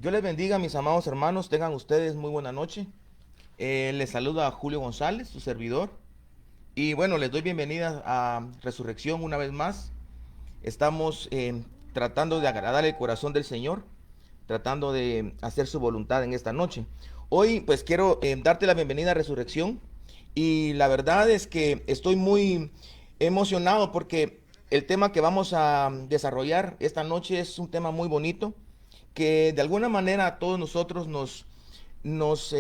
Dios les bendiga, mis amados hermanos. Tengan ustedes muy buena noche. Les saluda Julio González, su servidor. Y bueno, les doy bienvenida a Resurrección una vez más. Estamos tratando de agradar el corazón del Señor, tratando de hacer su voluntad en esta noche. Hoy pues quiero darte la bienvenida a Resurrección. Y la verdad es que estoy muy emocionado porque el tema que vamos a desarrollar esta noche es un tema muy bonito que de alguna manera a todos nosotros nos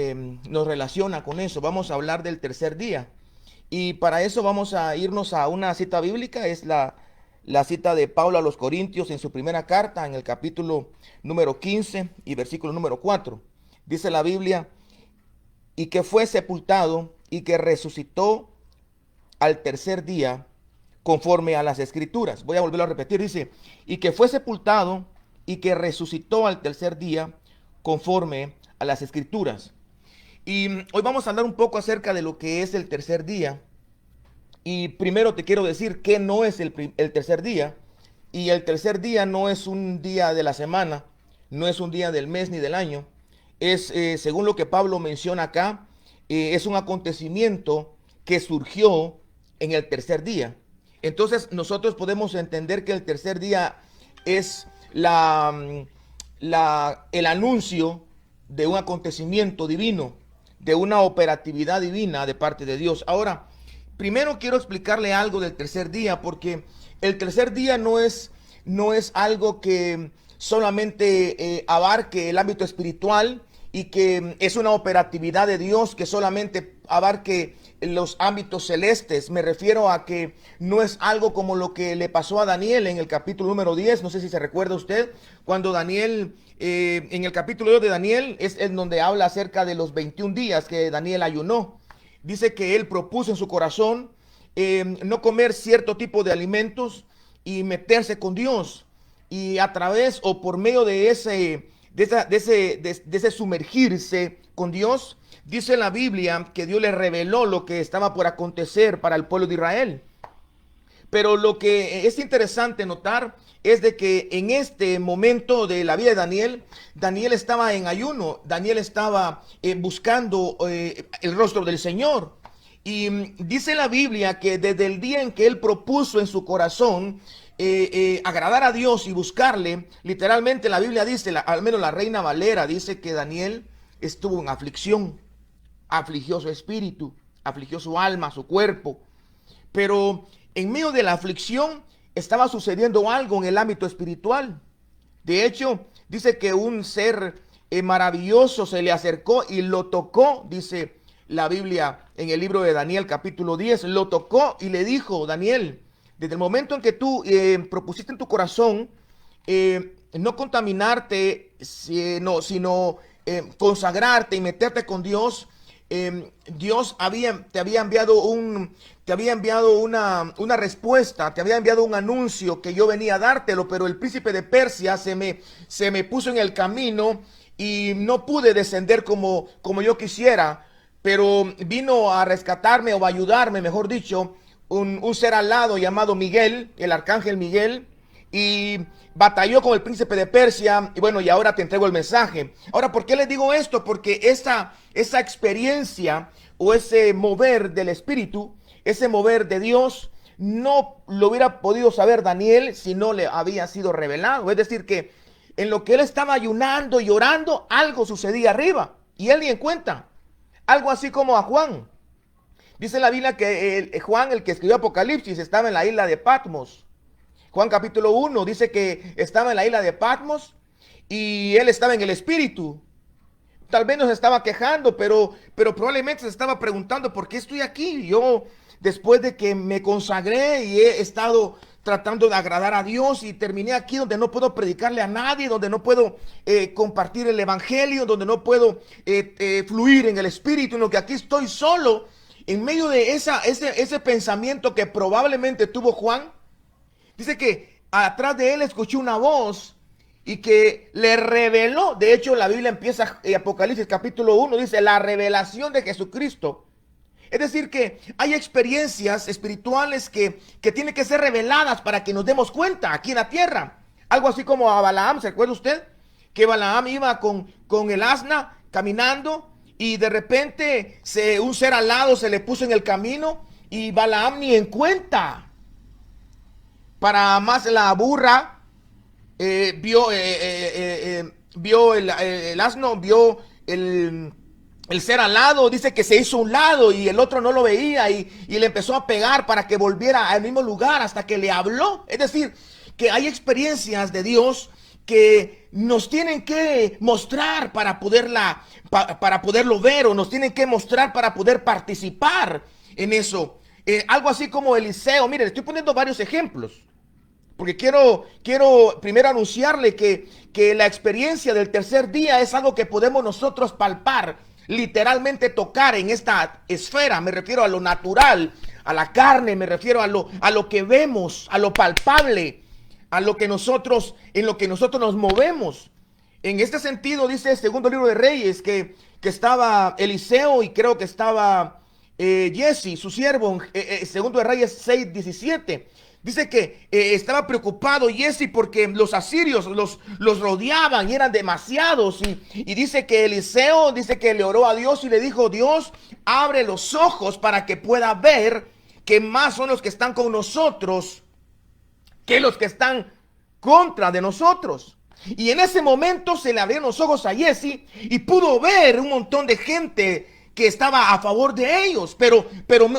relaciona con eso. Vamos a hablar del tercer día. Y para eso vamos a irnos a una cita bíblica, es la cita de Pablo a los Corintios en su primera carta, en el capítulo número 15 y versículo número 4. Dice la Biblia, y que fue sepultado y que resucitó al tercer día conforme a las escrituras. Voy a volverlo a repetir, dice, y que fue sepultado y que resucitó al tercer día conforme a las escrituras. Y hoy vamos a hablar un poco acerca de lo que es el tercer día. Y primero te quiero decir que no es el tercer día. Y el tercer día no es un día de la semana, no es un día del mes ni del año. Es, según lo que Pablo menciona acá, es un acontecimiento que surgió en el tercer día. Entonces nosotros podemos entender que el tercer día es el anuncio de un acontecimiento divino, de una operatividad divina de parte de Dios. Ahora, primero quiero explicarle algo del tercer día, porque el tercer día no es algo que solamente abarque el ámbito espiritual y que es una operatividad de Dios que solamente abarque los ámbitos celestes. Me refiero a que no es algo como lo que le pasó a Daniel en el capítulo número 10. No sé si se recuerda usted, cuando Daniel, en el capítulo 2 de Daniel, es en donde habla acerca de los 21 días que Daniel ayunó. Dice que él propuso en su corazón no comer cierto tipo de alimentos y meterse con Dios. Y a través o por medio de ese sumergirse con Dios, dice la Biblia que Dios le reveló lo que estaba por acontecer para el pueblo de Israel. Pero lo que es interesante notar es de que en este momento de la vida de Daniel, Daniel estaba en ayuno, Daniel estaba buscando el rostro del Señor. Y dice la Biblia que desde el día en que él propuso en su corazón agradar a Dios y buscarle, literalmente la Biblia dice, al menos la Reina Valera dice que Daniel estuvo en aflicción, afligió su espíritu, afligió su alma, su cuerpo. Pero en medio de la aflicción estaba sucediendo algo en el ámbito espiritual. De hecho, dice que un ser maravilloso se le acercó y lo tocó, dice la Biblia en el libro de Daniel capítulo 10, lo tocó y le dijo, Daniel, desde el momento en que tú propusiste en tu corazón no contaminarte, sino consagrarte y meterte con Dios, Dios te había enviado una respuesta, te había enviado un anuncio que yo venía a dártelo, pero el príncipe de Persia se me puso en el camino y no pude descender como yo quisiera, pero vino a rescatarme o a ayudarme, mejor dicho, un ser alado llamado Miguel, el arcángel Miguel, y batalló con el príncipe de Persia. Y bueno, y ahora te entrego el mensaje. Ahora, ¿por qué les digo esto? Porque esa experiencia o ese mover del Espíritu, ese mover de Dios, no lo hubiera podido saber Daniel si no le había sido revelado. Es decir, que en lo que él estaba ayunando y orando, algo sucedía arriba y él ni en cuenta. Algo así como a Juan. Dice la Biblia que Juan, el que escribió Apocalipsis, estaba en la isla de Patmos. Juan capítulo 1 dice que estaba en la isla de Patmos y él estaba en el espíritu. Tal vez nos estaba quejando, pero probablemente se estaba preguntando por qué estoy aquí. Yo, después de que me consagré y he estado tratando de agradar a Dios y terminé aquí donde no puedo predicarle a nadie, donde no puedo compartir el evangelio, donde no puedo fluir en el espíritu, en lo que aquí estoy solo, en medio de ese pensamiento que probablemente tuvo Juan. Dice que atrás de él escuché una voz y que le reveló. De hecho, la Biblia empieza, Apocalipsis capítulo 1, dice la revelación de Jesucristo. Es decir, que hay experiencias espirituales que tienen que ser reveladas para que nos demos cuenta aquí en la tierra. Algo así como a Balaam, ¿se acuerda usted? que Balaam iba con el asna caminando y de repente un ser alado se le puso en el camino y Balaam ni en cuenta. Para más la burra vio el asno, vio el ser alado, dice que se hizo a un lado y el otro no lo veía y le empezó a pegar para que volviera al mismo lugar hasta que le habló. Es decir, que hay experiencias de Dios que nos tienen que mostrar para poderlo ver, o nos tienen que mostrar para poder participar en eso. Algo así como Eliseo. Mire, le estoy poniendo varios ejemplos porque quiero primero anunciarle que la experiencia del tercer día es algo que podemos nosotros palpar, literalmente tocar en esta esfera. Me refiero a lo natural, a la carne, me refiero a lo que vemos, a lo palpable, a lo que nosotros, en lo que nosotros nos movemos. En este sentido, dice el segundo libro de Reyes que estaba Eliseo y creo que estaba Jesse, su siervo, segundo de Reyes 6:17. Dice que estaba preocupado Jesse porque los asirios los rodeaban y eran demasiados. Y dice que Eliseo, dice que le oró a Dios y le dijo: Dios, abre los ojos para que pueda ver que más son los que están con nosotros que los que están contra de nosotros. Y en ese momento se le abrieron los ojos a Jesse y pudo ver un montón de gente que estaba a favor de ellos. Pero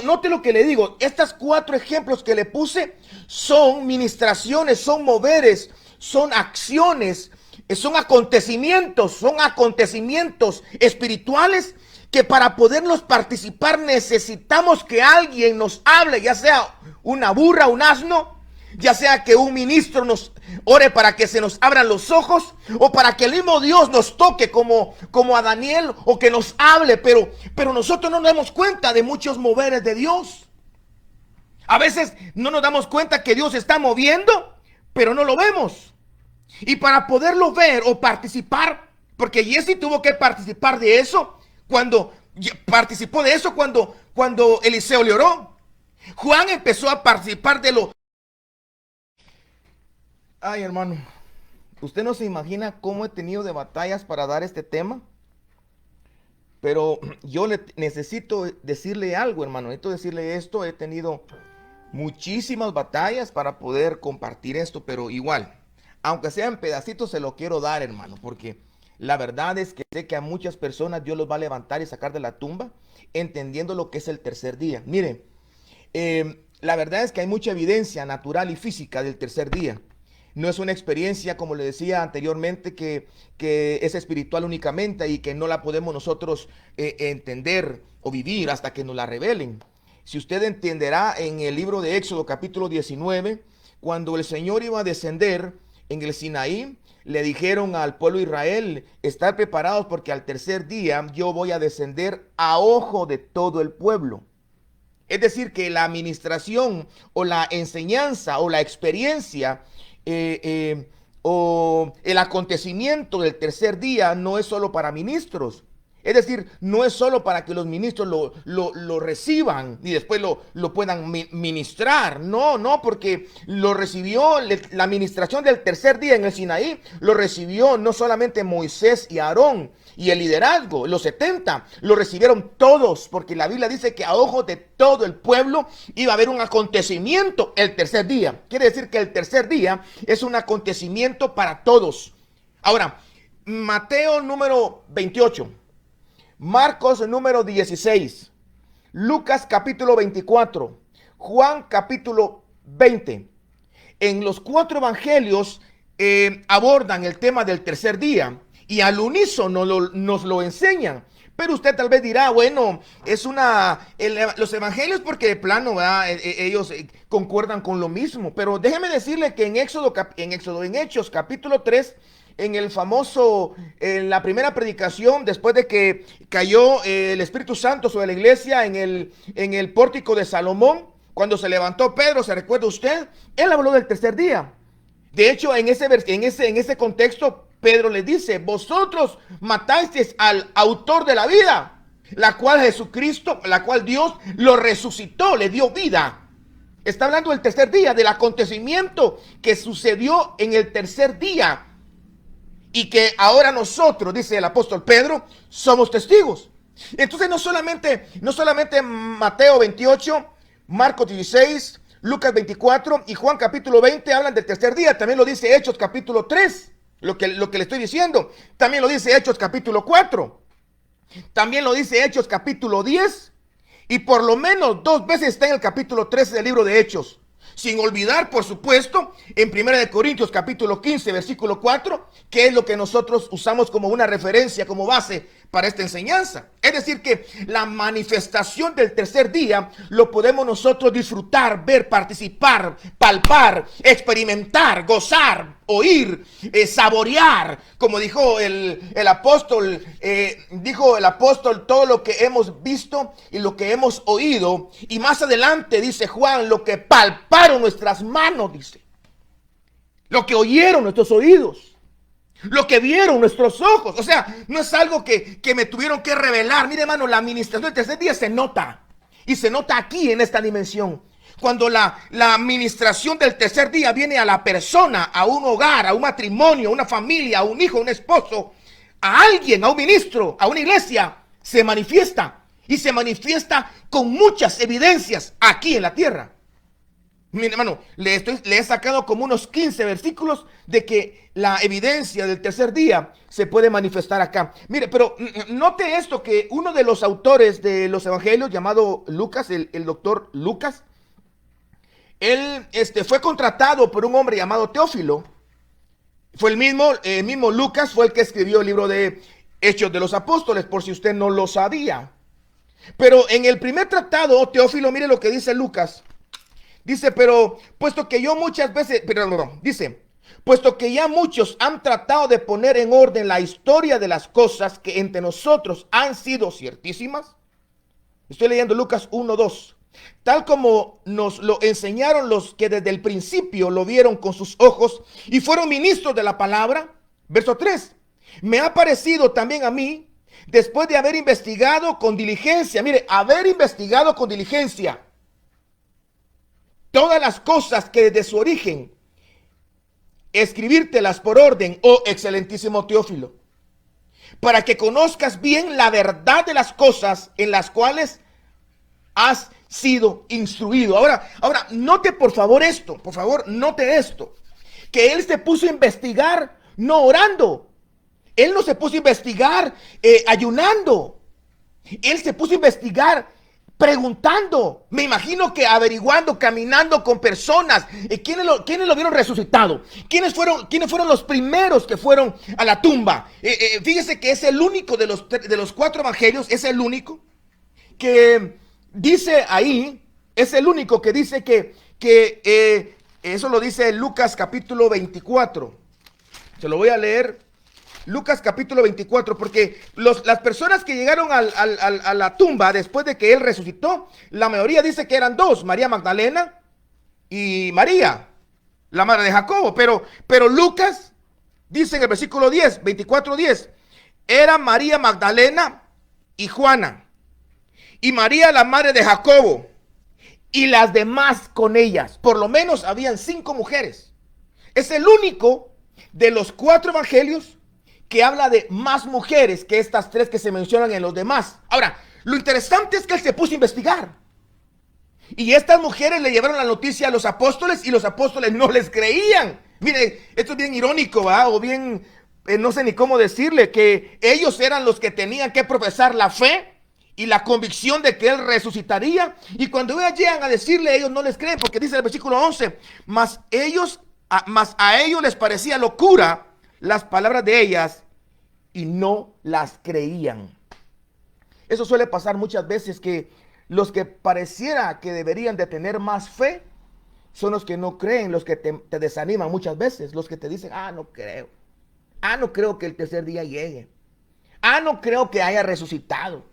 note lo que le digo. Estos 4 ejemplos que le puse son ministraciones, son moveres, son acciones, son acontecimientos espirituales que para poderlos participar necesitamos que alguien nos hable, ya sea una burra, un asno, ya sea que un ministro nos ore para que se nos abran los ojos, o para que el mismo Dios nos toque como a Daniel, o que nos hable, pero nosotros no nos damos cuenta de muchos moveres de Dios. A veces no nos damos cuenta que Dios está moviendo, pero no lo vemos. Y para poderlo ver o participar, porque Jesse tuvo que participar de eso, cuando Eliseo le oró. Juan empezó a participar de lo... Ay, hermano, usted no se imagina cómo he tenido de batallas para dar este tema. Pero yo necesito decirle algo, hermano. Necesito decirle esto. He tenido muchísimas batallas para poder compartir esto. Pero igual, aunque sea en pedacitos, se lo quiero dar, hermano. Porque la verdad es que sé que a muchas personas Dios los va a levantar y sacar de la tumba, entendiendo lo que es el tercer día. Mire, la verdad es que hay mucha evidencia natural y física del tercer día. No es una experiencia, como le decía anteriormente, que es espiritual únicamente y que no la podemos nosotros entender o vivir hasta que nos la revelen. Si usted entenderá en el libro de Éxodo capítulo 19, cuando el Señor iba a descender en el Sinaí, le dijeron al pueblo de Israel: estar preparados porque al tercer día yo voy a descender a ojo de todo el pueblo. Es decir, que la administración o la enseñanza o la experiencia o el acontecimiento del tercer día no es solo para ministros. Es decir, no es solo para que los ministros lo reciban y después lo puedan ministrar. No, porque lo recibió, la administración del tercer día en el Sinaí, lo recibió no solamente Moisés y Aarón, y el liderazgo, los 70, lo recibieron todos, porque la Biblia dice que a ojos de todo el pueblo iba a haber un acontecimiento el tercer día. Quiere decir que el tercer día es un acontecimiento para todos. Ahora, Mateo número 28. Marcos número 16, Lucas capítulo 24, Juan capítulo 20. En los 4 evangelios abordan el tema del tercer día y al unísono nos lo enseñan. Pero usted tal vez dirá: bueno, los evangelios, porque de plano ellos concuerdan con lo mismo. Pero déjeme decirle que en Hechos capítulo 3, en la primera predicación, después de que cayó el Espíritu Santo sobre la iglesia en el pórtico de Salomón, cuando se levantó Pedro, ¿se recuerda usted? Él habló del tercer día. De hecho, en ese contexto, Pedro le dice: vosotros matasteis al autor de la vida, la cual Dios lo resucitó, le dio vida. Está hablando del tercer día, del acontecimiento que sucedió en el tercer día. y que ahora nosotros, dice el apóstol Pedro, somos testigos. Entonces no solamente Mateo 28, Marcos 16, Lucas 24 y Juan capítulo 20 hablan del tercer día. También lo dice Hechos capítulo 3, lo que le estoy diciendo. También lo dice Hechos capítulo 4. También lo dice Hechos capítulo 10. Y por lo menos 2 veces está en el capítulo 13 del libro de Hechos. Sin olvidar, por supuesto, en 1 Corintios capítulo 15, versículo 4, que es lo que nosotros usamos como una referencia, como base para esta enseñanza. Es decir, que la manifestación del tercer día lo podemos nosotros disfrutar, ver, participar, palpar, experimentar, gozar, oír, saborear, como dijo el apóstol, todo lo que hemos visto y lo que hemos oído. Y más adelante dice Juan, lo que palparon nuestras manos, dice, lo que oyeron nuestros oídos, lo que vieron nuestros ojos. O sea, no es algo que me tuvieron que revelar. Mire, hermano, la administración del tercer día se nota. Y se nota aquí en esta dimensión. Cuando la administración del tercer día viene a la persona, a un hogar, a un matrimonio, a una familia, a un hijo, a un esposo, a alguien, a un ministro, a una iglesia, se manifiesta. Y se manifiesta con muchas evidencias aquí en la tierra. Mire, hermano, le he sacado como unos 15 versículos de que la evidencia del tercer día se puede manifestar acá. Mire, pero note esto, que uno de los autores de los evangelios, llamado Lucas, el doctor Lucas, él fue contratado por un hombre llamado Teófilo. Fue el mismo Lucas, fue el que escribió el libro de Hechos de los Apóstoles, por si usted no lo sabía. Pero en el primer tratado, Teófilo, mire lo que dice Lucas. Dice, puesto que ya muchos han tratado de poner en orden la historia de las cosas que entre nosotros han sido ciertísimas. Estoy leyendo Lucas 1:2. Tal como nos lo enseñaron los que desde el principio lo vieron con sus ojos y fueron ministros de la palabra. Verso 3. Me ha parecido también a mí, después de haber investigado con diligencia, mire, haber investigado con diligencia todas las cosas que desde su origen, escribírtelas por orden, oh excelentísimo Teófilo, para que conozcas bien la verdad de las cosas en las cuales has sido instruido. Ahora, note por favor esto, que él se puso a investigar no orando, él no se puso a investigar ayunando, él se puso a investigar preguntando, me imagino que averiguando, caminando con personas. ¿Quiénes lo vieron resucitado? ¿Quiénes fueron los primeros que fueron a la tumba? Fíjese que es el único de los 4 evangelios, es el único que dice ahí, es el único que dice que eso lo dice Lucas capítulo 24. Se lo voy a leer. Lucas capítulo 24, porque las personas que llegaron a la tumba después de que él resucitó, la mayoría dice que eran 2, María Magdalena y María, la madre de Jacobo, pero Lucas dice en el versículo 10, 24:10, era María Magdalena y Juana, y María la madre de Jacobo, y las demás con ellas. Por lo menos habían 5 mujeres. Es el único de los 4 evangelios que habla de más mujeres que estas 3 que se mencionan en los demás. Ahora, lo interesante es que él se puso a investigar. Y estas mujeres le llevaron la noticia a los apóstoles y los apóstoles no les creían. Mire, esto es bien irónico, ¿va? O bien, no sé ni cómo decirle, que ellos eran los que tenían que profesar la fe y la convicción de que él resucitaría. Y cuando ellos llegan a decirle, ellos no les creen, porque dice el versículo 11, mas a ellos les parecía locura las palabras de ellas y no las creían. Eso suele pasar muchas veces, que los que pareciera que deberían de tener más fe son los que no creen, los que te desaniman muchas veces, los que te dicen, no creo que el tercer día llegue, no creo que haya resucitado,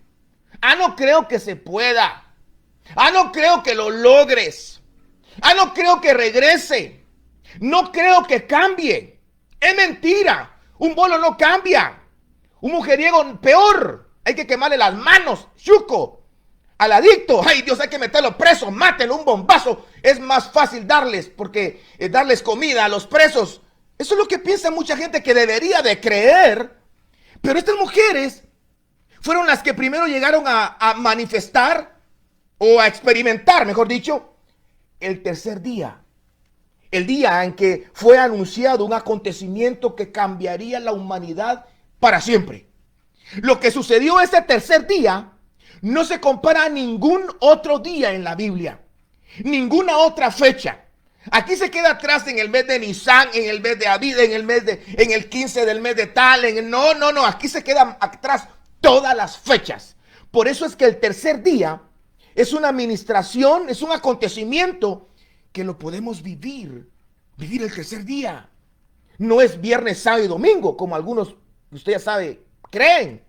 no creo que se pueda, no creo que lo logres, no creo que regrese, no creo que cambie. Es mentira, un bolo no cambia. Un mujeriego peor, hay que quemarle las manos, chuco. Al adicto, ay Dios, hay que meterlo preso, mátenlo, un bombazo. Es más fácil darles comida a los presos Eso es lo que piensa mucha gente que debería de creer. Pero estas mujeres fueron las que primero llegaron a manifestar o a experimentar, mejor dicho, el tercer día. El día en que fue anunciado un acontecimiento que cambiaría la humanidad para siempre. Lo que sucedió ese tercer día no se compara a ningún otro día en la Biblia. Ninguna otra fecha. Aquí se queda atrás en el mes de Nisan, en el mes de Abid, en el 15 del mes de tal. No. Aquí se quedan atrás todas las fechas. Por eso es que el tercer día es una administración, es un acontecimiento que lo podemos vivir el tercer día. No es viernes, sábado y domingo, como algunos, usted ya sabe, creen.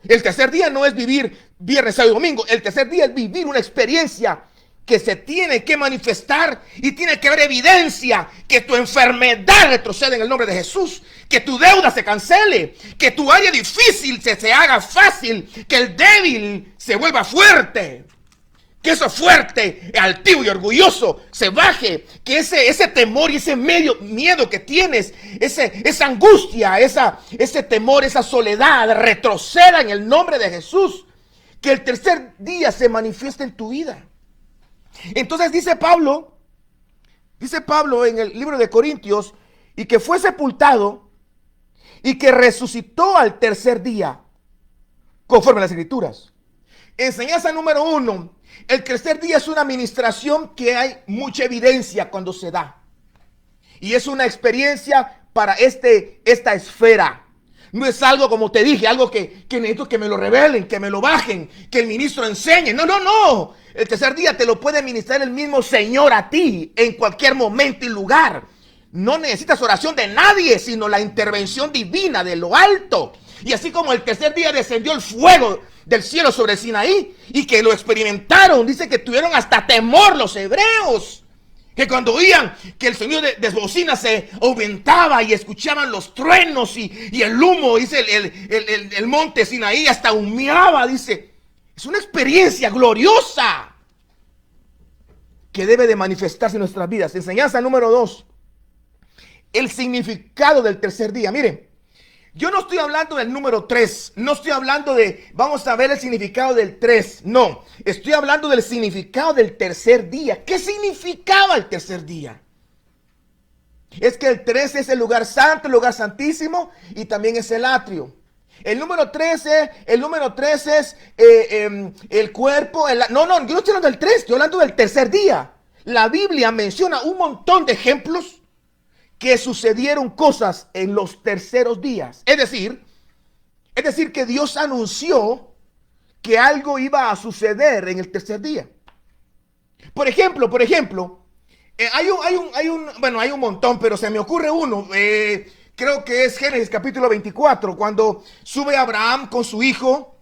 El tercer día no es vivir viernes, sábado y domingo. El tercer día es vivir una experiencia que se tiene que manifestar y tiene que haber evidencia que tu enfermedad retrocede en el nombre de Jesús, que tu deuda se cancele, que tu área difícil se haga fácil, que el débil se vuelva fuerte. Que eso fuerte, altivo y orgulloso se baje. Que ese temor y ese miedo que tienes, esa angustia, ese temor, esa soledad, retroceda en el nombre de Jesús. Que el tercer día se manifieste en tu vida. Entonces dice Pablo en el libro de Corintios, y que fue sepultado y que resucitó al tercer día, conforme a las Escrituras. Enseñanza número 1. El tercer día es una administración que hay mucha evidencia cuando se da. Y es una experiencia para esta esfera. No es algo, como te dije, algo que necesito que me lo revelen, que me lo bajen, que el ministro enseñe. No. El tercer día te lo puede ministrar el mismo Señor a ti en cualquier momento y lugar. No necesitas oración de nadie, sino la intervención divina de lo alto. Y así como el tercer día descendió el fuego del cielo sobre Sinaí y que lo experimentaron, dice que tuvieron hasta temor los hebreos, que cuando oían que el sonido de bocina se aumentaba y escuchaban los truenos y el humo, dice el monte Sinaí hasta humeaba, dice. Es una experiencia gloriosa que debe de manifestarse en nuestras vidas. Enseñanza número 2. El significado del tercer día. Miren, yo no estoy hablando del número 3, no estoy hablando de, vamos a ver el significado del 3, no, estoy hablando del significado del tercer día. ¿Qué significaba el tercer día? Es que el 3 es el lugar santo, el lugar santísimo, y también es el atrio. El número 3 es el cuerpo, no, yo no estoy hablando del 3, estoy hablando del tercer día. La Biblia menciona un montón de ejemplos que sucedieron cosas en los terceros días. Es decir que Dios anunció que algo iba a suceder en el tercer día. Por ejemplo, hay un montón, pero se me ocurre uno. Creo que es Génesis capítulo 24, cuando sube Abraham con su hijo.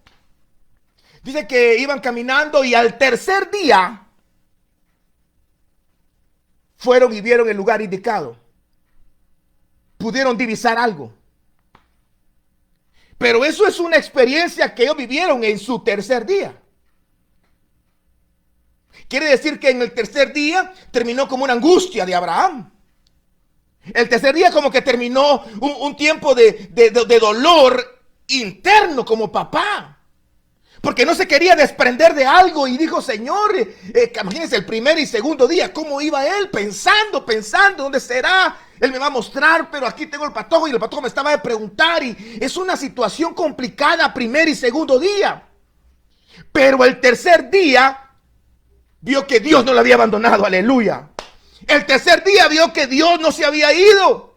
Dice que iban caminando y al tercer día fueron y vieron el lugar indicado. Pudieron divisar algo. Pero eso es una experiencia que ellos vivieron en su tercer día. Quiere decir que en el tercer día terminó como una angustia de Abraham. El tercer día como que terminó un tiempo de dolor interno como papá. Porque no se quería desprender de algo y dijo, Señor, imagínense el primer y segundo día, ¿cómo iba él? Pensando, ¿dónde será? Él me va a mostrar, pero aquí tengo el patojo y el patojo me estaba de preguntar y es una situación complicada primer y segundo día. Pero el tercer día vio que Dios no lo había abandonado, aleluya. El tercer día vio que Dios no se había ido.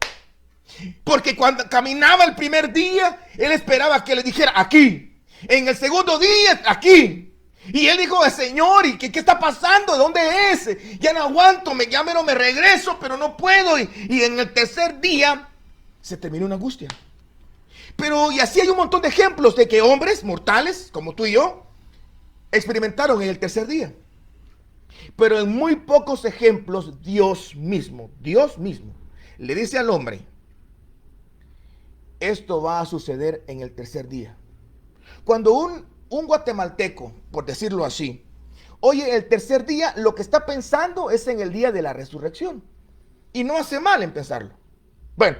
Porque cuando caminaba el primer día, él esperaba que le dijera aquí. En el segundo día, aquí. Y él dijo, Señor, ¿y qué está pasando? ¿Dónde es? Ya no aguanto, me regreso, pero no puedo. Y en el tercer día se terminó una angustia. Pero y así hay un montón de ejemplos de que hombres mortales, como tú y yo, experimentaron en el tercer día. Pero en muy pocos ejemplos Dios mismo le dice al hombre, esto va a suceder en el tercer día. Cuando un guatemalteco, por decirlo así, oye el tercer día, lo que está pensando es en el día de la resurrección. Y no hace mal en pensarlo. Bueno,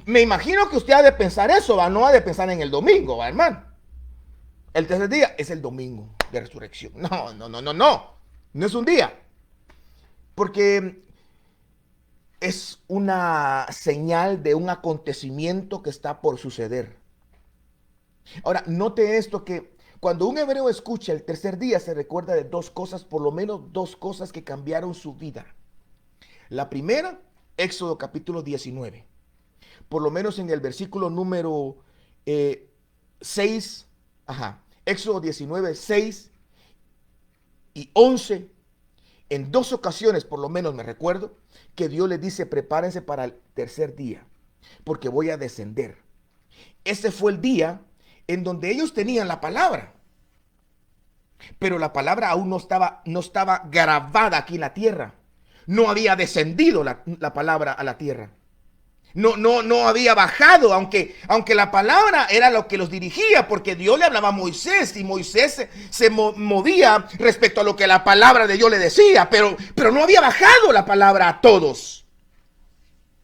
me imagino que usted ha de pensar eso, ¿va? No ha de pensar en el domingo, ¿va, hermano? El tercer día es el domingo de resurrección. No, no, no, no, no. No es un día. Porque es una señal de un acontecimiento que está por suceder. Ahora, note esto, que cuando un hebreo escucha el tercer día se recuerda de dos cosas, por lo menos dos cosas que cambiaron su vida. La primera, Éxodo capítulo 19. Por lo menos en el versículo número 6, Éxodo 19, 6 y 11. En dos ocasiones, por lo menos me recuerdo, que Dios les dice: prepárense para el tercer día, porque voy a descender. Ese fue el día en donde ellos tenían la palabra, pero la palabra aún no estaba grabada aquí en la tierra. No había descendido la palabra a la tierra. No había bajado, aunque la palabra era lo que los dirigía, porque Dios le hablaba a Moisés y Moisés se movía respecto a lo que la palabra de Dios le decía, pero no había bajado la palabra a todos,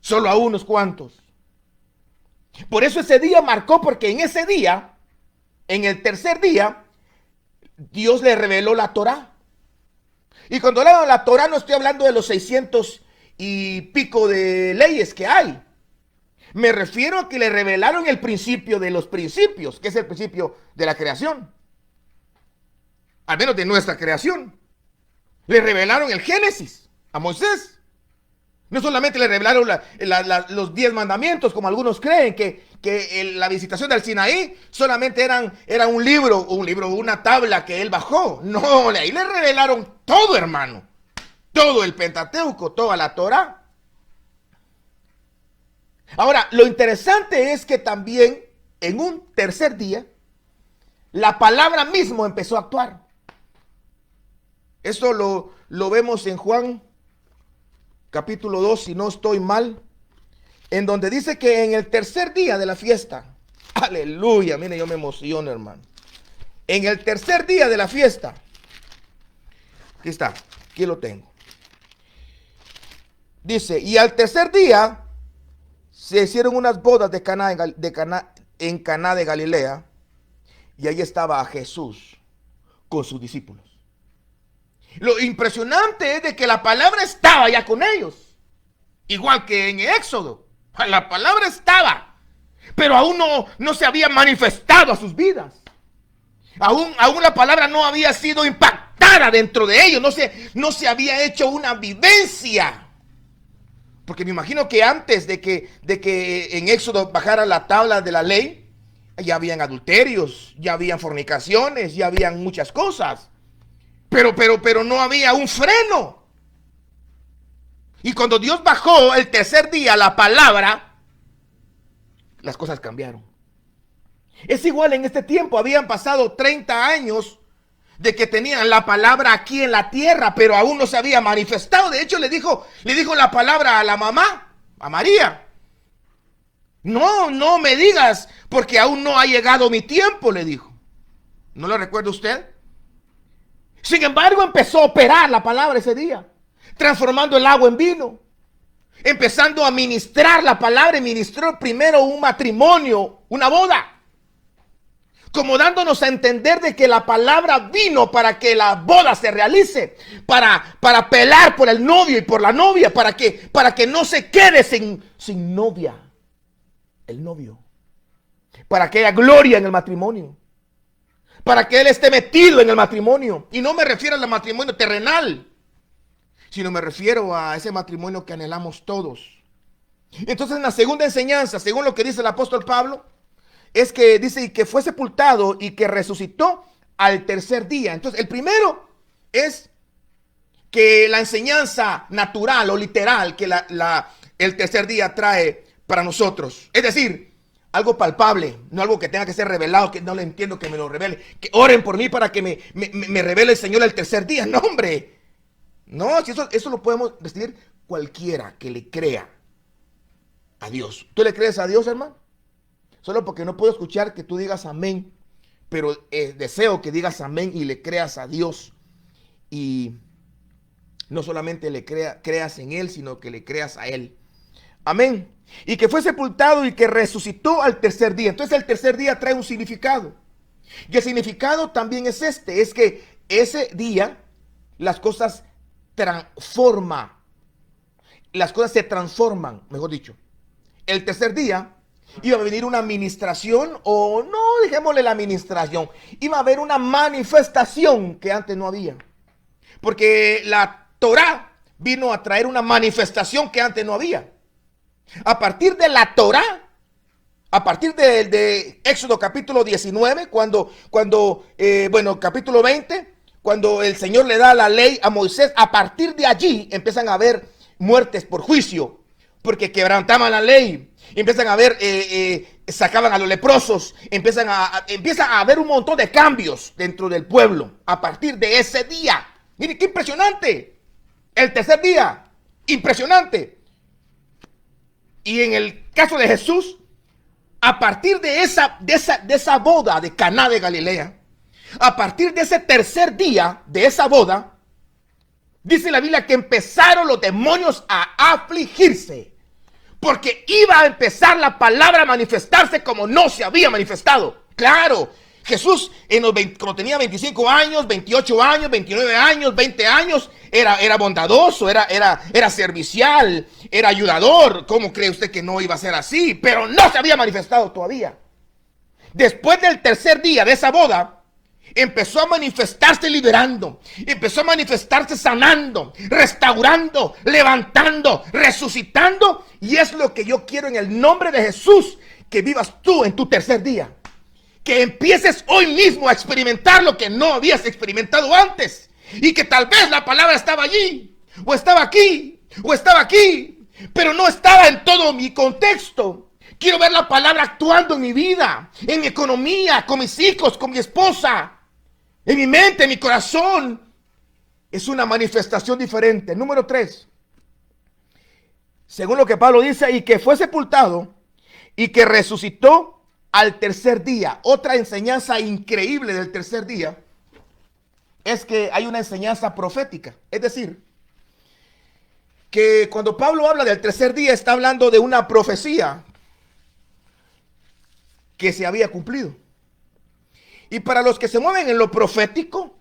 solo a unos cuantos. Por eso ese día marcó, porque en ese día, en el tercer día, Dios le reveló la Torá. Y cuando hablo de la Torá, no estoy hablando de los 600 y pico de leyes que hay. Me refiero a que le revelaron el principio de los principios, que es el principio de la creación. Al menos de nuestra creación. Le revelaron el Génesis a Moisés. No solamente le revelaron los 10 mandamientos, como algunos creen, que la visitación del Sinaí solamente era un libro, una tabla que él bajó. No, ahí le revelaron todo, hermano. Todo el Pentateuco, toda la Torá. Ahora, lo interesante es que también en un tercer día, la palabra mismo empezó a actuar. Esto lo vemos en Juan capítulo 2, si no estoy mal, en donde dice que en el tercer día de la fiesta, aleluya, mire, yo me emociono, hermano. En el tercer día de la fiesta, aquí está, aquí lo tengo. Dice: y al tercer día se hicieron unas bodas en Caná de Galilea, y ahí estaba Jesús con sus discípulos. Lo impresionante es de que la palabra estaba ya con ellos, igual que en Éxodo. La palabra estaba, pero aún no se había manifestado a sus vidas. Aún la palabra no había sido impactada dentro de ellos, no se había hecho una vivencia. Porque me imagino que antes de que en Éxodo bajara la tabla de la ley, ya habían adulterios, ya habían fornicaciones, ya habían muchas cosas. Pero no había un freno. Y cuando Dios bajó el tercer día la palabra, las cosas cambiaron. Es igual en este tiempo. Habían pasado 30 años de que tenían la palabra aquí en la tierra, pero aún no se había manifestado. De hecho, le dijo la palabra a la mamá, a María: no me digas, porque aún no ha llegado mi tiempo, le dijo. ¿No lo recuerda usted? Sin embargo, empezó a operar la palabra ese día, transformando el agua en vino, empezando a ministrar la palabra. Y ministró primero un matrimonio, una boda, como dándonos a entender de que la palabra vino para que la boda se realice, para pelar por el novio y por la novia, para que no se quede sin novia el novio, para que haya gloria en el matrimonio, para que él esté metido en el matrimonio. Y no me refiero al matrimonio terrenal, sino me refiero a ese matrimonio que anhelamos todos. Entonces, en la segunda enseñanza, según lo que dice el apóstol Pablo, es que dice que fue sepultado y que resucitó al tercer día. Entonces, el primero es que la enseñanza natural o literal que el tercer día trae para nosotros, es decir, algo palpable, no algo que tenga que ser revelado, que no le entiendo, que me lo revele, que oren por mí para que me revele el Señor el tercer día. No, hombre, no, si eso lo podemos decir cualquiera que le crea a Dios. ¿Tú le crees a Dios, hermano? Solo porque no puedo escuchar que tú digas amén, pero deseo que digas amén y le creas a Dios. Y no solamente creas en Él, sino que le creas a Él. Amén. Y que fue sepultado y que resucitó al tercer día. Entonces el tercer día trae un significado. Y el significado también es este, es que ese día las cosas transforman. Las cosas se transforman, mejor dicho. El tercer día iba a venir una administración, o no, dejémosle la administración. Iba a haber una manifestación que antes no había. Porque la Torá vino a traer una manifestación que antes no había. A partir de la Torá, a partir de Éxodo capítulo 19, capítulo 20, cuando el Señor le da la ley a Moisés, a partir de allí empiezan a haber muertes por juicio, porque quebrantaban la ley, empiezan a haber, sacaban a los leprosos, empieza a haber un montón de cambios dentro del pueblo, a partir de ese día. Miren qué impresionante, el tercer día, impresionante. Y en el caso de Jesús, a partir de esa boda de Caná de Galilea, a partir de ese tercer día de esa boda, dice la Biblia que empezaron los demonios a afligirse, porque iba a empezar la palabra a manifestarse como no se había manifestado. Claro, Jesús cuando tenía 25 años, 28 años, 29 años, 20 años, era bondadoso, era servicial, era ayudador. ¿Cómo cree usted que no iba a ser así? Pero no se había manifestado todavía. Después del tercer día de esa boda, empezó a manifestarse liberando, empezó a manifestarse sanando, restaurando, levantando, resucitando. Y es lo que yo quiero en el nombre de Jesús, que vivas tú en tu tercer día. Que empieces hoy mismo a experimentar lo que no habías experimentado antes. Y que tal vez la palabra estaba allí, o estaba aquí, o estaba aquí, pero no estaba en todo mi contexto. Quiero ver la palabra actuando en mi vida, en mi economía, con mis hijos, con mi esposa, en mi mente, en mi corazón. Es una manifestación diferente. Número 3. Según lo que Pablo dice, y que fue sepultado y que resucitó al tercer día. Otra enseñanza increíble del tercer día es que hay una enseñanza profética. Es decir, que cuando Pablo habla del tercer día está hablando de una profecía que se había cumplido. Y para los que se mueven en lo profético,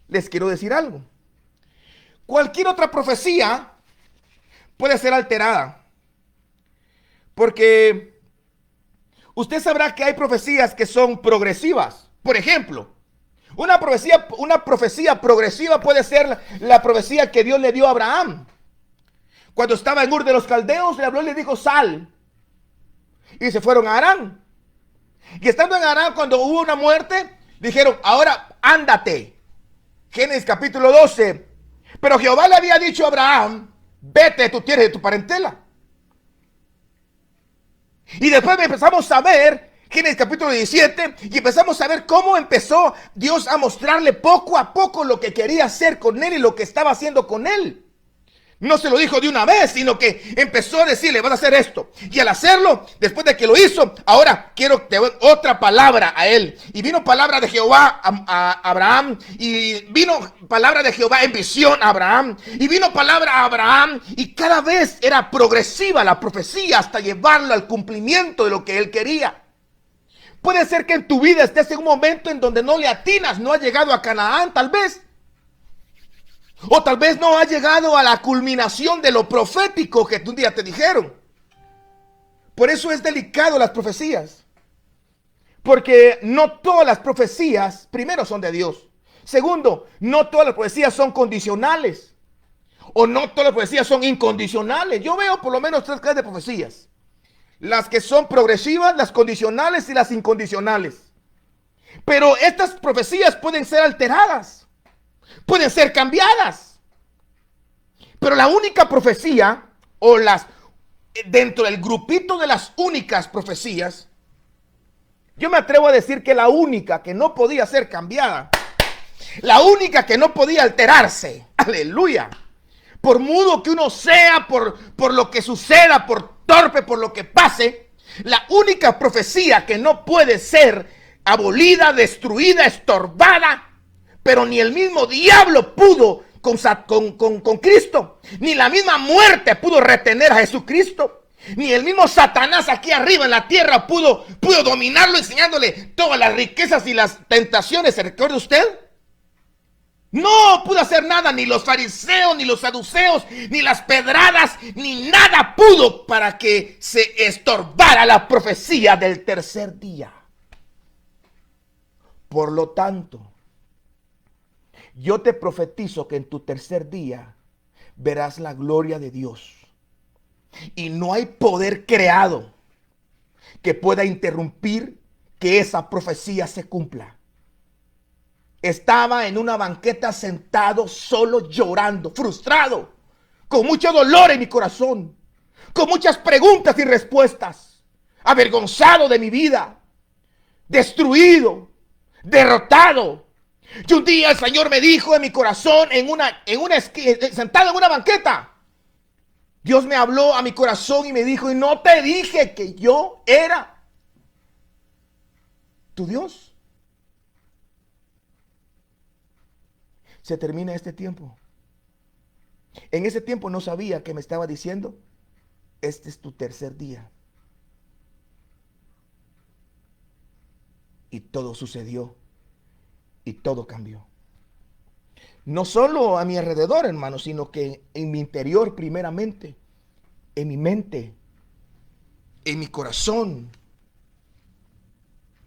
les quiero decir algo. Cualquier otra profecía puede ser alterada, porque usted sabrá que hay profecías que son progresivas. Por ejemplo, una profecía progresiva puede ser la profecía que Dios le dio a Abraham. Cuando estaba en Ur de los Caldeos, le habló y le dijo: sal. Y se fueron a Harán. Y estando en Harán, cuando hubo una muerte, dijeron: ahora ándate. Génesis capítulo 12. Pero Jehová le había dicho a Abraham: vete de tu tierra y de tu parentela. Y después empezamos a ver Génesis capítulo 17 y empezamos a ver cómo empezó Dios a mostrarle poco a poco lo que quería hacer con él y lo que estaba haciendo con él. No se lo dijo de una vez, sino que empezó a decirle: vas a hacer esto. Y al hacerlo, después de que lo hizo, ahora quiero que te dé otra palabra a él. Y vino palabra de Jehová a Abraham. Y vino palabra de Jehová en visión a Abraham. Y vino palabra a Abraham. Y cada vez era progresiva la profecía hasta llevarla al cumplimiento de lo que él quería. Puede ser que en tu vida estés en un momento en donde no le atinas, no has llegado a Canaán, tal vez. O tal vez no has llegado a la culminación de lo profético que un día te dijeron. Por eso es delicado las profecías. Porque no todas las profecías, primero, son de Dios. Segundo, no todas las profecías son condicionales. O no todas las profecías son incondicionales. Yo veo por lo menos 3 clases de profecías. Las que son progresivas, las condicionales y las incondicionales. Pero estas profecías pueden ser alteradas. Pueden ser cambiadas. Pero la única profecía, o dentro del grupito de las únicas profecías, yo me atrevo a decir que la única que no podía ser cambiada, la única que no podía alterarse, aleluya, por mudo que uno sea, por lo que suceda, por torpe, por lo que pase, la única profecía que no puede ser abolida, destruida, estorbada, pero ni el mismo diablo pudo con Cristo. Ni la misma muerte pudo retener a Jesucristo. Ni el mismo Satanás aquí arriba en la tierra pudo dominarlo, enseñándole todas las riquezas y las tentaciones. ¿Se recuerda usted? No pudo hacer nada, ni los fariseos, ni los saduceos, ni las pedradas, ni nada pudo para que se estorbara la profecía del tercer día. Por lo tanto, yo te profetizo que en tu tercer día verás la gloria de Dios. Y no hay poder creado que pueda interrumpir que esa profecía se cumpla. Estaba en una banqueta sentado, solo llorando, frustrado, con mucho dolor en mi corazón, con muchas preguntas y respuestas, avergonzado de mi vida, destruido, derrotado. Y un día el Señor me dijo en mi corazón, sentado en una banqueta, Dios me habló a mi corazón y me dijo: y no te dije que yo era tu Dios. Se termina este tiempo. En ese tiempo no sabía que me estaba diciendo: este es tu tercer día. Y todo sucedió. Y todo cambió. No solo a mi alrededor, hermano, sino que en mi interior primeramente. En mi mente. En mi corazón.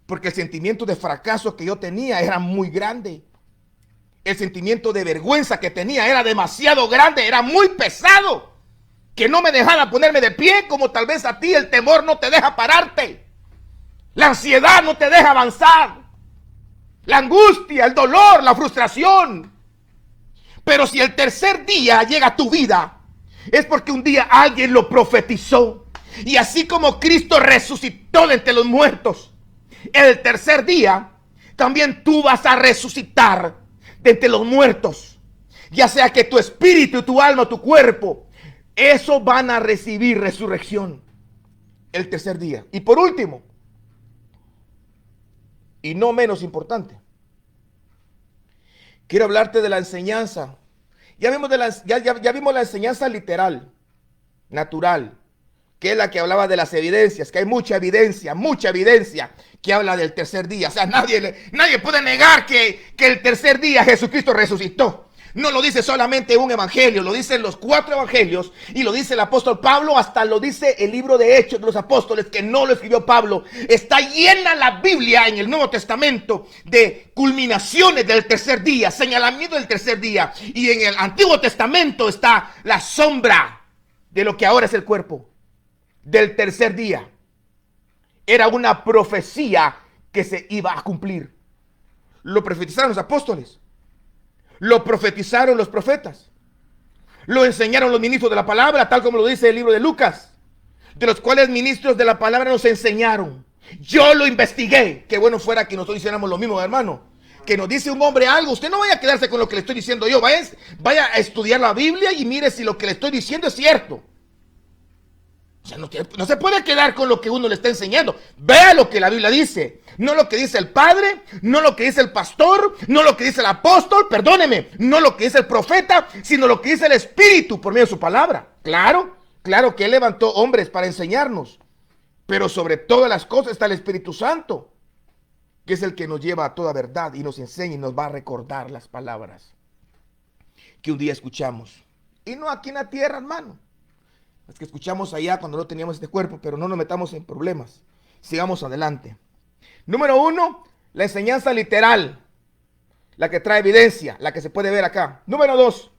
Porque el sentimiento de fracaso que yo tenía era muy grande. El sentimiento de vergüenza que tenía era demasiado grande, era muy pesado, que no me dejaba ponerme de pie, como tal vez a ti el temor no te deja pararte. La ansiedad no te deja avanzar. La angustia, el dolor, la frustración. Pero si el tercer día llega a tu vida, es porque un día alguien lo profetizó. Y así como Cristo resucitó de entre los muertos, el tercer día también tú vas a resucitar de entre los muertos, ya sea que tu espíritu, tu alma, tu cuerpo, eso van a recibir resurrección el tercer día. Y por último, y no menos importante, quiero hablarte de la enseñanza. Ya vimos la enseñanza literal, natural, que es la que hablaba de las evidencias, que hay mucha evidencia que habla del tercer día. O sea, nadie puede negar que el tercer día Jesucristo resucitó. No lo dice solamente un evangelio, lo dicen los 4 evangelios y lo dice el apóstol Pablo, hasta lo dice el libro de Hechos de los Apóstoles, que no lo escribió Pablo. Está llena la Biblia en el Nuevo Testamento de culminaciones del tercer día, señalamiento del tercer día. Y en el Antiguo Testamento está la sombra de lo que ahora es el cuerpo del tercer día. Era una profecía que se iba a cumplir. Lo profetizaron los apóstoles. Lo profetizaron los profetas. Lo enseñaron los ministros de la palabra, tal como lo dice el libro de Lucas, de los cuales ministros de la palabra nos enseñaron. Yo lo investigué. Qué bueno fuera que nosotros hiciéramos lo mismo, hermano. Que nos dice un hombre algo, usted no vaya a quedarse con lo que le estoy diciendo yo. Vaya a estudiar la Biblia y mire si lo que le estoy diciendo es cierto. O sea, no se puede quedar con lo que uno le está enseñando. Vea lo que la Biblia dice. No lo que dice el padre, no lo que dice el pastor, no lo que dice el apóstol, perdóneme, no lo que dice el profeta, sino lo que dice el Espíritu por medio de su palabra. Claro que Él levantó hombres para enseñarnos. Pero sobre todas las cosas está el Espíritu Santo, que es el que nos lleva a toda verdad y nos enseña y nos va a recordar las palabras que un día escuchamos. Y no aquí en la tierra, hermano. Es que escuchamos allá cuando no teníamos este cuerpo, pero no nos metamos en problemas. Sigamos adelante. Número 1, la enseñanza literal, la que trae evidencia, la que se puede ver acá. Número 2,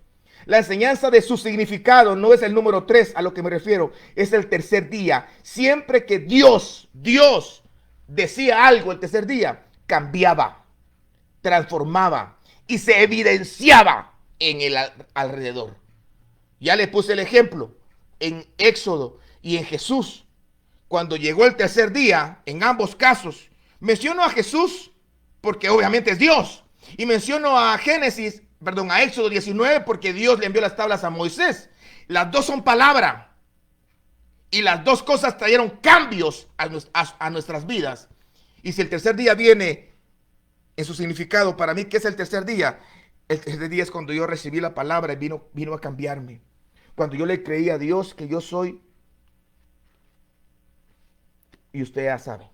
la enseñanza de su significado, no es el número 3 a lo que me refiero, es el tercer día. Siempre que Dios decía algo el tercer día, cambiaba, transformaba y se evidenciaba en el alrededor. Ya le puse el ejemplo en Éxodo y en Jesús. Cuando llegó el tercer día, en ambos casos, menciono a Jesús porque obviamente es Dios. Y menciono a Éxodo 19 porque Dios le envió las tablas a Moisés. Las dos son palabra. Y las dos cosas trajeron cambios a nuestras vidas. Y si el tercer día viene en su significado, para mí, ¿qué es el tercer día? El tercer día es cuando yo recibí la palabra y vino a cambiarme. Cuando yo le creí a Dios que yo soy, y usted ya sabe.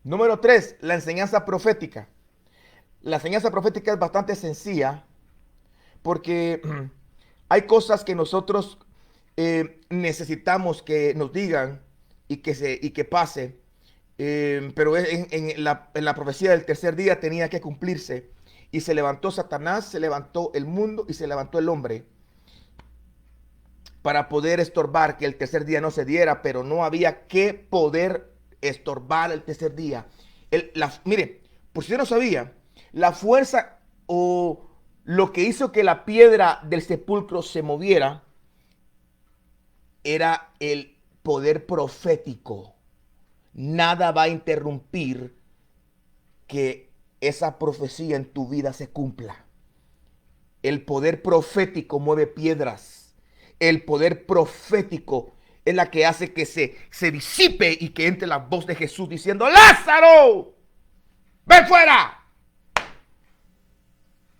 Número 3, la enseñanza profética. La enseñanza profética es bastante sencilla porque hay cosas que nosotros necesitamos que nos digan y que pase. Pero en la profecía del tercer día tenía que cumplirse. Y se levantó Satanás, se levantó el mundo y se levantó el hombre para poder estorbar que el tercer día no se diera, pero no había que poder estorbar el tercer día. Mire, por si usted no sabía, la fuerza o lo que hizo que la piedra del sepulcro se moviera era el poder profético. Nada va a interrumpir que esa profecía en tu vida se cumpla. El poder profético mueve piedras. El poder profético es la que hace que se disipe y que entre la voz de Jesús diciendo: ¡Lázaro! ¡Ven fuera!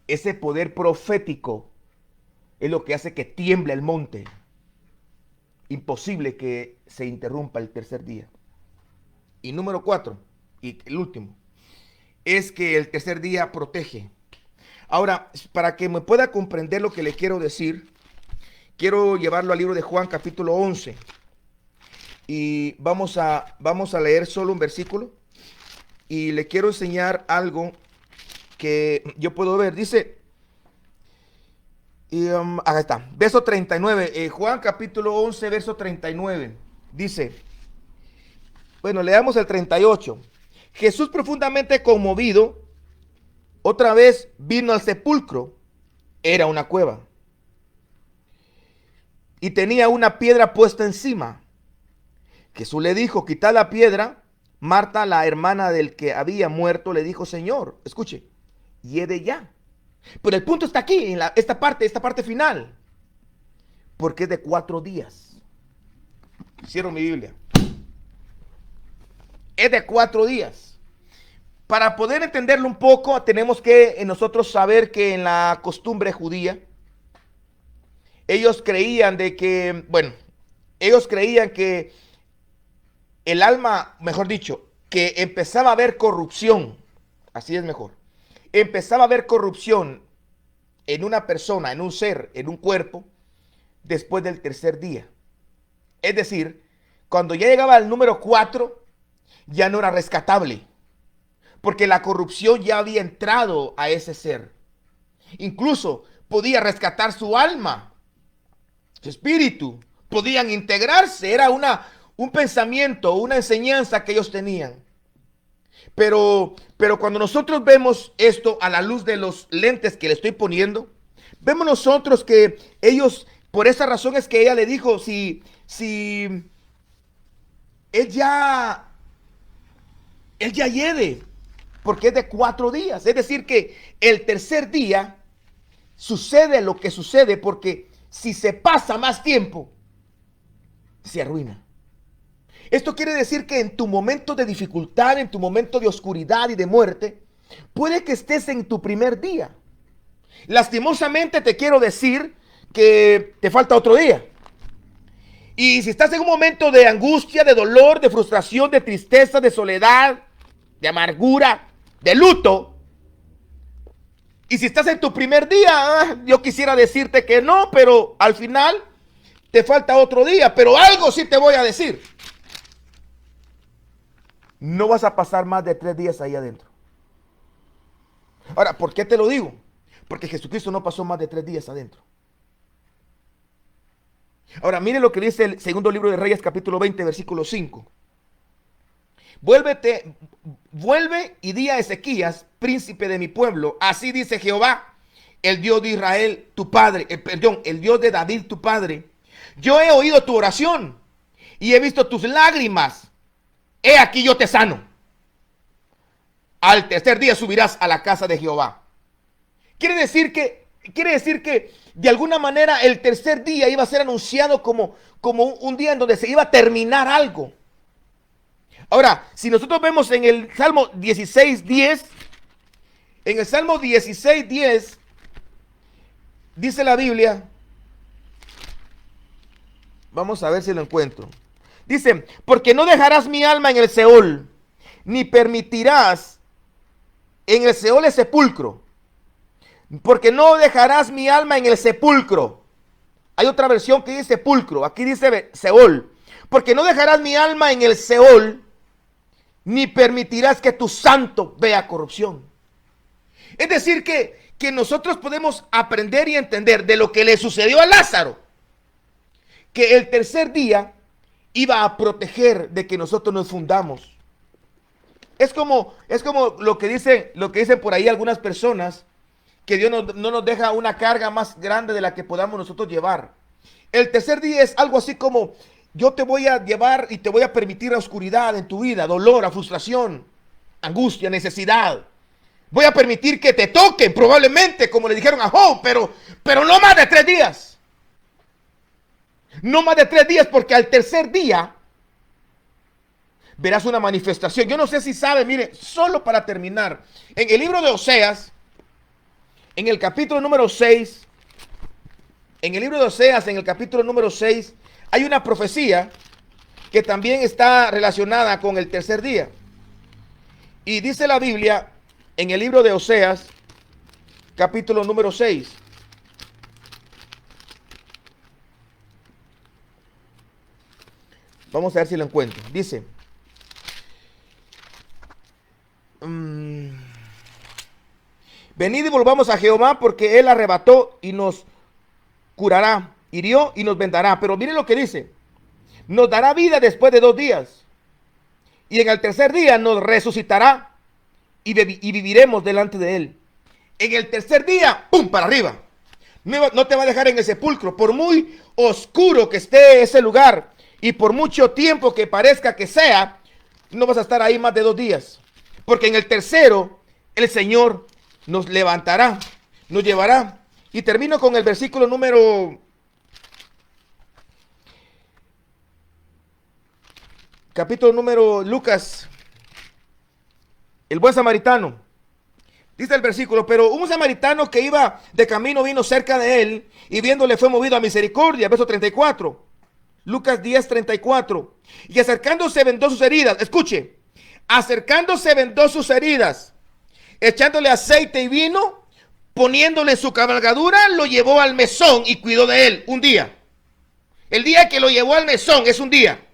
Ese poder profético es lo que hace que tiemble el monte. Imposible que se interrumpa el tercer día. Y número 4, y el último, es que el tercer día protege. Ahora, para que me pueda comprender lo que le quiero decir, quiero llevarlo al libro de Juan capítulo 11. Y vamos a leer solo un versículo. Y le quiero enseñar algo que yo puedo ver. Dice, acá está, verso 39. Juan capítulo 11, verso 39. Dice, bueno, leamos el 38. Jesús, profundamente conmovido, otra vez vino al sepulcro. Era una cueva y tenía una piedra puesta encima. Jesús le dijo: quitad la piedra. Marta, la hermana del que había muerto, le dijo: Señor, escuche, hiede ya. Pero el punto está aquí, en esta parte final, porque es de 4 días. Cierro mi Biblia. Es de 4 días. Para poder entenderlo un poco, tenemos que nosotros saber que en la costumbre judía, ellos creían que el alma, mejor dicho, que empezaba a haber corrupción, así es mejor, empezaba a haber corrupción en una persona, en un ser, en un cuerpo, después del tercer día. Es decir, cuando ya llegaba al número 4, ya no era rescatable, porque la corrupción ya había entrado a ese ser. Incluso podía rescatar su alma, su espíritu, podían integrarse, era un pensamiento, una enseñanza que ellos tenían. Pero cuando nosotros vemos esto a la luz de los lentes que le estoy poniendo, vemos nosotros que ellos, por esa razón es que ella le dijo, si él ya hiede, porque es de 4 días. Es decir que el tercer día sucede lo que sucede, porque si se pasa más tiempo, se arruina. Esto quiere decir que en tu momento de dificultad, en tu momento de oscuridad y de muerte, puede que estés en tu primer día. Lastimosamente te quiero decir que te falta otro día. Y si estás en un momento de angustia, de dolor, de frustración, de tristeza, de soledad, de amargura, de luto, y si estás en tu primer día, yo quisiera decirte que no, pero al final te falta otro día. Pero algo sí te voy a decir: no vas a pasar más de 3 días ahí adentro. Ahora, ¿por qué te lo digo? Porque Jesucristo no pasó más de 3 días adentro. Ahora, mire lo que dice el segundo libro de Reyes, capítulo 20, versículo 5. Vuelve y di a Ezequías, príncipe de mi pueblo: así dice Jehová, el Dios de Israel, tu padre, el Dios de David, tu padre. Yo he oído tu oración y he visto tus lágrimas. He aquí yo te sano. Al tercer día subirás a la casa de Jehová. Quiere decir que de alguna manera el tercer día iba a ser anunciado como un día en donde se iba a terminar algo. Ahora, si nosotros vemos en el Salmo 16:10, En el Salmo 16:10 dice la Biblia, vamos a ver si lo encuentro. Dice, porque no dejarás mi alma en el Seol, ni permitirás en el Seol el sepulcro. Porque no dejarás mi alma en el sepulcro. Hay otra versión que dice sepulcro, aquí dice Seol. Porque no dejarás mi alma en el Seol, ni permitirás que tu santo vea corrupción. Es decir, que nosotros podemos aprender y entender de lo que le sucedió a Lázaro, que el tercer día iba a proteger de que nosotros nos fundamos. Es como lo que dicen por ahí algunas personas, que Dios no nos deja una carga más grande de la que podamos nosotros llevar. El tercer día es algo así como, yo te voy a llevar y te voy a permitir la oscuridad en tu vida, dolor, frustración, angustia, necesidad. Voy a permitir que te toquen, probablemente, como le dijeron a Job, pero no más de 3 días. No más de 3 días, porque al tercer día verás una manifestación. Yo no sé si sabe, mire, solo para terminar, en el libro de Oseas, en el capítulo número 6, en el libro de Oseas, en el capítulo número 6, hay una profecía que también está relacionada con el tercer día. Y dice la Biblia, en el libro de Oseas, capítulo número 6. Vamos a ver si lo encuentro. Dice, venid y volvamos a Jehová, porque él arrebató y nos curará, hirió y nos vendará. Pero miren lo que dice, nos dará vida después de 2 días, y en el tercer día nos resucitará, y viviremos delante de él. En el tercer día, ¡pum!, para arriba. No te va a dejar en el sepulcro, por muy oscuro que esté ese lugar, y por mucho tiempo que parezca que sea, no vas a estar ahí más de 2 días. Porque en el tercero, el Señor nos levantará, nos llevará. Y termino con el versículo número... capítulo número Lucas, el buen samaritano. Dice el versículo, pero un samaritano que iba de camino vino cerca de él, y viéndole fue movido a misericordia. Verso 34. Lucas 10:34. Y acercándose vendó sus heridas. Escuche. Acercándose vendó sus heridas, echándole aceite y vino, poniéndole en su cabalgadura, lo llevó al mesón y cuidó de él un día. El día que lo llevó al mesón es un día.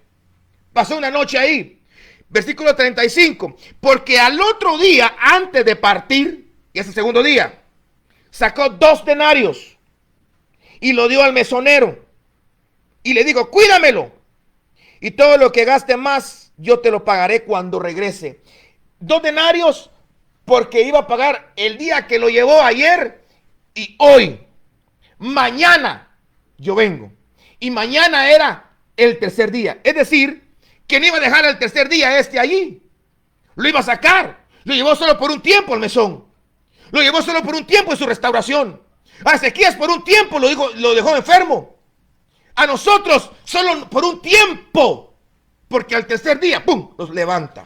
Pasó una noche ahí. Versículo 35. Porque al otro día, antes de partir, y es el segundo día, sacó 2 denarios y lo dio al mesonero y le dijo, cuídamelo, y todo lo que gaste más yo te lo pagaré cuando regrese. 2 denarios porque iba a pagar el día que lo llevó ayer y hoy. Mañana yo vengo. Y mañana era el tercer día. Es decir, que no iba a dejar el tercer día allí. Lo iba a sacar. Lo llevó solo por un tiempo al mesón. Lo llevó solo por un tiempo en su restauración. A Ezequías por un tiempo lo dejó enfermo. A nosotros solo por un tiempo. Porque al tercer día, ¡pum!, los levanta.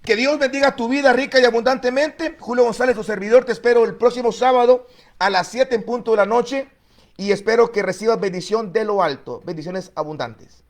Que Dios bendiga tu vida rica y abundantemente. Julio González, tu servidor, te espero el próximo sábado a las 7 en punto de la noche. Y espero que recibas bendición de lo alto. Bendiciones abundantes.